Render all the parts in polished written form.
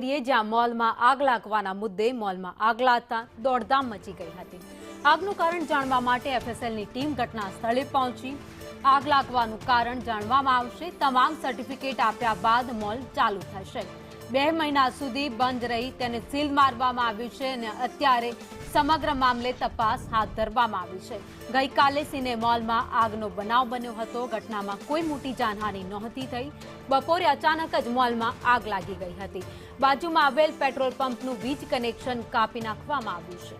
કરીએ જ્યાં મોલમાં આગ લાગવાના મુદ્દે મોલમાં આગ લાગતા દોડધામ મચી ગઈ હતી। આગનું કારણ જાણવા માટે એફએસએલની ટીમ ઘટના સ્થળે પહોંચી। આગ લાગવાનું કારણ જાણવામાં આવશે। તમામ સર્ટિફિકેટ આપ્યા બાદ મોલ ચાલુ થશે। 2 મહિના સુધી બંધ રહી તેને સીલ મારવામાં આવ્યું છે અને અત્યારે સમગ્ર મામલે તપાસ હાથ ધરવામાં આવી છે। ગઈકાલે સિને મોલમાં આગનો બનાવ બન્યો હતો। ઘટનામાં કોઈ મોટી જાનહાનિ નહોતી થઈ। બપોરે અચાનક જ મોલમાં આગ લાગી ગઈ હતી। બાજુમાં આવેલ પેટ્રોલ પંપનું વીજ કનેક્શન કાપી નાખવામાં આવ્યું છે।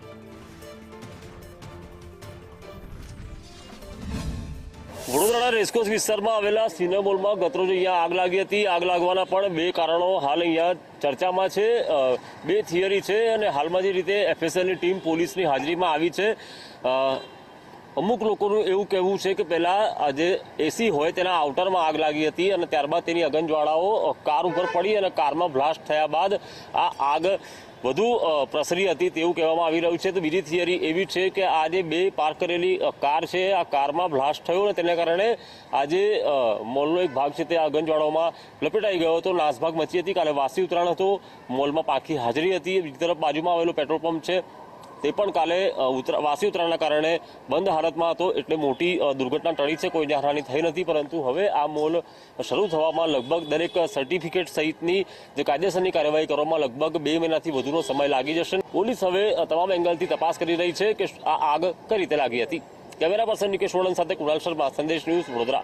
વડોદરાના રેસકોર્સ વિસ્તારમાં આવેલા સિને મોલમાં ગતરોજ અહીંયા આગ લાગી હતી। આગ લાગવાના પણ 2 કારણો હાલ અહીંયા ચર્ચામાં છે। 2 થિયરી છે અને હાલમાં જે રીતે એફએસએલની ટીમ પોલીસની હાજરીમાં આવી છે, અમુક લોકોનું એવું કહેવું છે કે પહેલાં આજે એસી હોય તેના આઉટરમાં આગ લાગી હતી અને ત્યારબાદ તેની અગનજ્વાળાઓ કાર ઉપર પડી અને કારમાં બ્લાસ્ટ થયા બાદ આ આગ વધુ પ્રસરી હતી તેવું કહેવામાં આવી રહ્યું છે। તો બીજી થિયરી એવી છે કે આ જે 2 પાર્ક કરેલી કાર છે, આ કારમાં બ્લાસ્ટ થયો અને તેને કારણે આજે મોલનો એક ભાગ છે તે અગનજ્વાળાઓમાં લપેટાઈ ગયો હતો, નાસભાગ મચી હતી। કાલે વાસી ઉત્તરાયણ હતો, મોલમાં પાકી હાજરી હતી। બીજી તરફ બાજુમાં આવેલો પેટ્રોલ પંપ છે તે પણ કાલે વાસી ઉત્તરાયણના કારણે બંધ હાલતમાં હતો, એટલે મોટી દુર્ઘટના ટળી છે, કોઈ જાનહાનિ થઈ નથી। પરંતુ હવે આ મોલ શરૂ થવામાં લગભગ દરેક સર્ટિફિકેટ સહિતની જે કાયદેસરની કાર્યવાહી કરવામાં લગભગ 2 મહિનાથી વધુનો સમય લાગી જશે। પોલીસ હવે તમામ એંગલથી તપાસ કરી રહી છે કે આ આગ કઈ રીતે લાગી હતી। કેમેરા પર્સન નિકેશ વોડન સાથે કુણાલ શર્મા, સંદેશ ન્યૂઝ, વડોદરા।